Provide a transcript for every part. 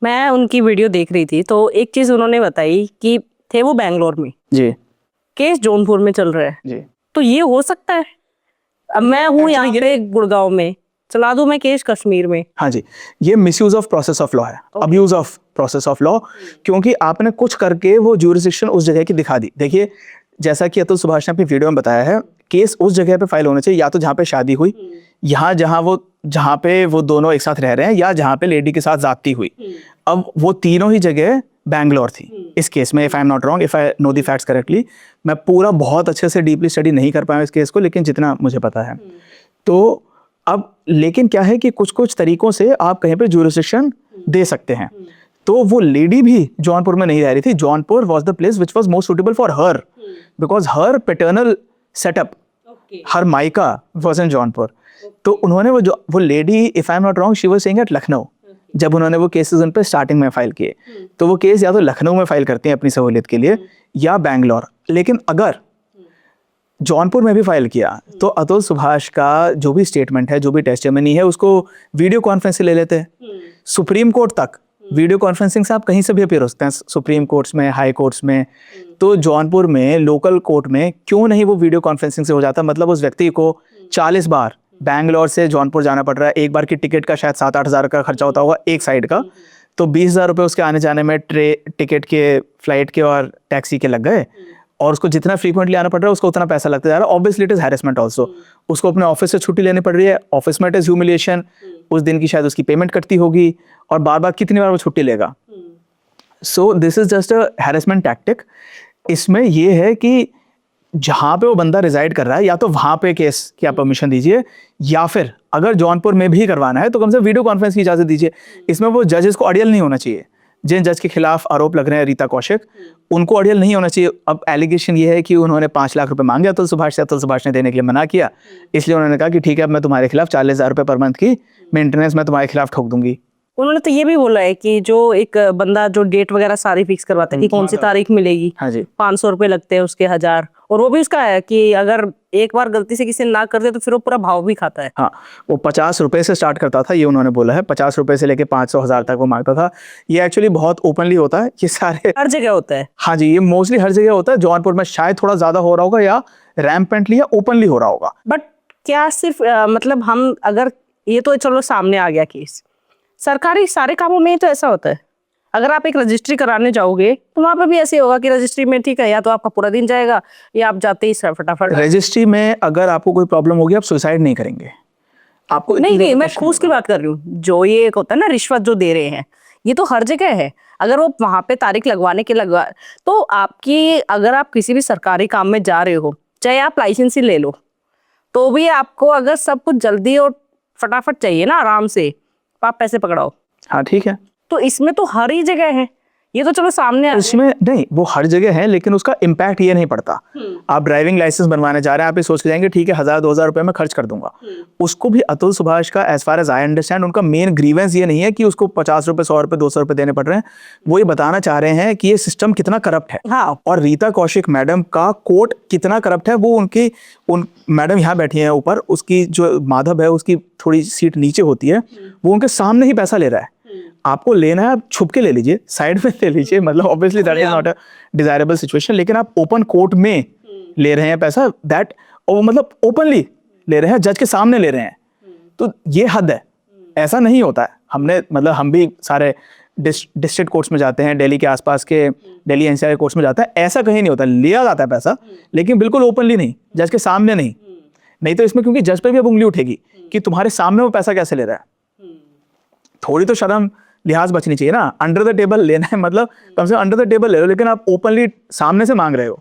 मैं उनकी वीडियो देख रही थी तो एक चीज उन्होंने बताई कि थे वो बैंगलोर में जी केस जौनपुर में चल रहा है। जी। तो ये हो सकता है? अब मैं हूँ यहाँ पे गुड़गांव में, चला दूं मैं केस कश्मीर में? हाँ जी, ये misuse of process of law है, abuse of process of law, क्योंकि आपने कुछ करके वो ज्यूरिसडिक्शन उस जगह की दिखा दी। देखिए, जैसा कि अतुल सुभाष ने अपनी वीडियो में बताया है, केस उस जगह पे फाइल होना चाहिए या तो जहाँ पे शादी हुई, यहाँ जहाँ पे वो दोनों एक साथ रह रहे हैं, या जहाँ पे लेडी के साथ जाती हुई। अब वो तीनों ही जगह बैंगलोर थी इस केस में, if I am not wrong, if I know the facts correctly. मैं पूरा बहुत अच्छे से डीपली स्टडी नहीं कर पाया इस केस को, लेकिन जितना मुझे पता है। तो अब लेकिन क्या है कि कुछ कुछ तरीकों से आप कहीं पे ज्यूरिसडिक्शन दे सकते हैं। तो वो लेडी भी जौनपुर में नहीं रह रही थी। Jaunpur was the place which was most suitable for her, because her paternal setup, her मायका वाज इन जौनपुर। तो उन्होंने वो lady, if I am not wrong, she was staying at Lucknow जब उन्होंने वो केसेस उन पे स्टार्टिंग में फाइल किए। तो वो केस या तो लखनऊ में फाइल करते हैं अपनी सहूलियत के लिए, या बैंगलोर। लेकिन अगर जौनपुर में भी फाइल किया तो अतुल सुभाष का जो भी स्टेटमेंट है, जो भी टेस्टिमनी है, उसको वीडियो कॉन्फ्रेंस से ले लेते हैं सुप्रीम कोर्ट तक। वीडियो कॉन्फ्रेंसिंग से आप कहीं से भी अपीयर हो सकते हैं, सुप्रीम कोर्ट्स में, हाई कोर्ट्स में। तो जौनपुर में लोकल कोर्ट में क्यों नहीं वो वीडियो कॉन्फ्रेंसिंग से हो जाता? मतलब उस व्यक्ति को 40 बार बैंगलोर से जौनपुर जाना पड़ रहा है। एक बार की टिकट का शायद 7-8 हज़ार का खर्चा होता होगा एक साइड का, तो 20,000 रुपये उसके आने जाने में, टिकट के, फ्लाइट के और टैक्सी के लग गए। और उसको जितना फ्रीक्वेंटली आना पड़ रहा है उसको उतना पैसा लगता जा रहा है। Obviously it is harassment also. उसको अपने ऑफिस से छुट्टी लेनी पड़ रही है, ऑफिस में इट इज ह्यूमिलिएशन। उस दिन की शायद उसकी पेमेंट कटती होगी, और बार बार कितनी बार वो छुट्टी लेगा? So this is just a harassment tactic. इसमें ये है कि जहाँ पे वो बंदा रिजाइड कर रहा है, या तो वहाँ पे केस की आप परमिशन दीजिए, या फिर अगर जौनपुर में भी करवाना है तो कम से कम वीडियो कॉन्फ्रेंस की इजाज़त दीजिए। इसमें वो जजेस को अड़ियल नहीं होना चाहिए। जिन जज के खिलाफ आरोप लग रहे हैं, रीता कौशिक, उनको अड़ियल नहीं होना चाहिए। अब एलिगेशन ये है कि उन्होंने 5 लाख रुपए मांगे अतुल सुभाष से, अतुल सुभाष ने देने के लिए मना किया, इसलिए उन्होंने कहा कि ठीक है, अब मैं तुम्हारे खिलाफ 40,000 रुपए पर मंथ की मेंटेनेंस मैं तुम्हारे खिलाफ ठोक दूंगी। उन्होंने तो ये भी बोला है कि जो एक बंदा जो डेट वगैरह सारी फिक्स करवाता है कि कौन सी तारीख मिलेगी, हाँ जी, 500 रुपए लगते हैं उसके, 1000। और वो भी उसका है कि अगर एक बार गलती से किसी ने ना कर दे तो फिर वो पूरा भाव भी खाता है। हाँ, वो 50 रुपए से स्टार्ट करता था, ये उन्होंने बोला है। 50 रुपए से लेके 500, 1000 तक वो मांगता था। ये एक्चुअली बहुत ओपनली होता है, ये सारे हर जगह होता है। हाँ जी, ये मोस्टली हर जगह होता है। जौनपुर में शायद थोड़ा ज्यादा हो रहा होगा, या रैम्पेंटली या ओपनली हो रहा होगा। बट क्या सिर्फ मतलब हम अगर, ये तो चलो सामने आ गया केस, सरकारी सारे कामों में तो ऐसा होता है। अगर आप एक रजिस्ट्री कराने जाओगे तो वहां पे भी ऐसे होगा कि रजिस्ट्री में ठीक है, या तो आपका पूरा दिन जाएगा, या आप जाते ही फटाफट। रजिस्ट्री में अगर आपको कोई प्रॉब्लम होगी, आप सुसाइड नहीं करेंगे। आपको नहीं, मैं घूस की बात कर रही हूँ। जो ये एक होता है ना, रिश्वत जो दे रहे हैं, ये तो हर जगह है। अगर वो वहां पे तारीख लगवाने के लगवा, तो आपकी, अगर आप किसी भी सरकारी काम में जा रहे हो, चाहे आप लाइसेंस ही ले लो, तो भी आपको अगर सब कुछ जल्दी और फटाफट चाहिए ना, आराम से, तो आप पैसे पकड़ाओ। हाँ ठीक है, तो इसमें तो हर ही जगह है। ये तो चलो सामने इसमें नहीं, वो हर जगह है, लेकिन उसका इम्पैक्ट ये नहीं पड़ता। आप ड्राइविंग लाइसेंस बनवाने जा रहे हैं, आप ये सोच के जाएंगे ठीक है 1000-2000 रुपए में खर्च कर दूंगा। उसको भी अतुल सुभाष का, as far as I understand, उनका मेन ग्रीवेंस ये नहीं है कि उसको 50 रुपए, 100 रुपए, 200 रुपए देने पड़ रहे हैं। वो ये बताना चाह रहे हैं कि ये सिस्टम कितना करप्ट है। हाँ। और रीता कौशिक मैडम का कोर्ट कितना करप्ट है। वो उन मैडम यहाँ बैठी हैं ऊपर, उसकी जो माधव है उसकी थोड़ी सीट नीचे होती है, वो उनके सामने ही पैसा ले रहा है। आपको लेना है, आप छुप के ले लीजिए, साइड में ले लीजिए, मतलब obviously that is not a desirable situation. लेकिन आप ओपन कोर्ट में ले रहे हैं पैसा, दैट, और मतलब ओपनली ले रहे हैं, जज के सामने ले रहे हैं, तो ये हद है। ऐसा नहीं होता है। हम भी सारे डिस्ट्रिक्ट कोर्ट्स में जाते हैं, दिल्ली के आसपास के, दिल्ली एनसीआर कोर्ट्स में जाते हैं, ऐसा कहीं नहीं होता। लिया जाता है पैसा, लेकिन बिल्कुल ओपनली नहीं, जज के सामने नहीं तो इसमें क्योंकि जज पे भी अब उंगली उठेगी कि तुम्हारे सामने वो पैसा कैसे ले रहा है। थोड़ी तो शर्म लिहाज बचनी चाहिए ना। अंडर द टेबल लेना है, मतलब कम से कम अंडर द टेबल ले लो, लेकिन आप ओपनली सामने से मांग रहे हो,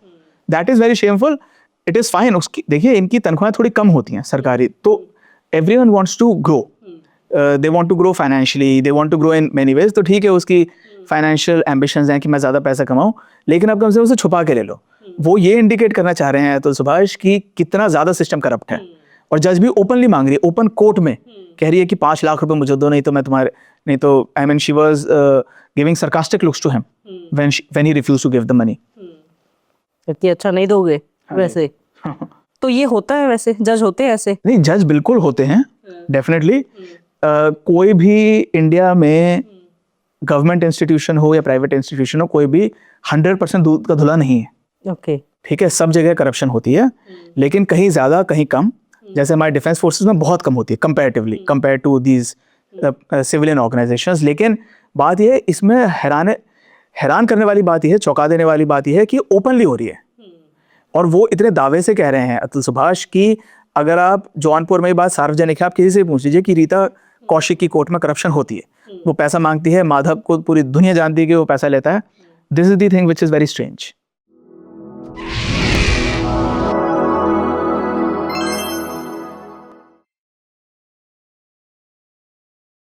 that is very shameful. It is fine. उसकी देखिए, इनकी तनख्वाहें थोड़ी कम होती हैं सरकारी, तो everyone wants to grow, they want to grow financially, they want to grow in many ways. तो ठीक है, उसकी फाइनेंशियल एम्बिशंस हैं कि मैं ज्यादा पैसा कमाऊं, लेकिन आप कम से कम उसे छुपा के ले लो। वो ये इंडिकेट करना चाह रहे हैं अतुल सुभाष की कितना ज्यादा सिस्टम करप्ट है। और जज भी ओपनली मांग रही है, ओपन कोर्ट में कह रही है कि 5 लाख रुपए मुझे दो, नहीं तो मैं तुम्हारे, नहीं तो, I mean she was giving sarcastic looks to him when he refused to give the money. कि अच्छा नहीं दोगे वैसे। तो ये होता है वैसे, जज होते हैं ऐसे? नहीं, जज बिल्कुल होते हैं, डेफिनेटली। कोई भी इंडिया में गवर्नमेंट इंस्टीट्यूशन हो या प्राइवेट इंस्टीट्यूशन हो, कोई भी 100% दूध का धुला नहीं है। ओके। ठीक है, सब जगह करप्शन होती है, लेकिन कहीं ज़्यादा कहीं कम। जैसे हमारे डिफेंस फोर्सेस में बहुत कम होती है comparatively, compare to these civilian organisations. लेकिन बात यह है, इसमें हैरान करने वाली बात यह है, चौंका देने वाली बात यह है कि ओपनली हो रही है। और वो इतने दावे से कह रहे हैं अतुल सुभाष कि अगर आप जौनपुर में ये बात सार्वजनिक है, आप किसी से पूछ लीजिए कि रीता कौशिक की कोर्ट में करप्शन होती है, वो पैसा मांगती है, माधव को पूरी दुनिया जानती है कि वो पैसा लेता है। This is the thing which is very strange.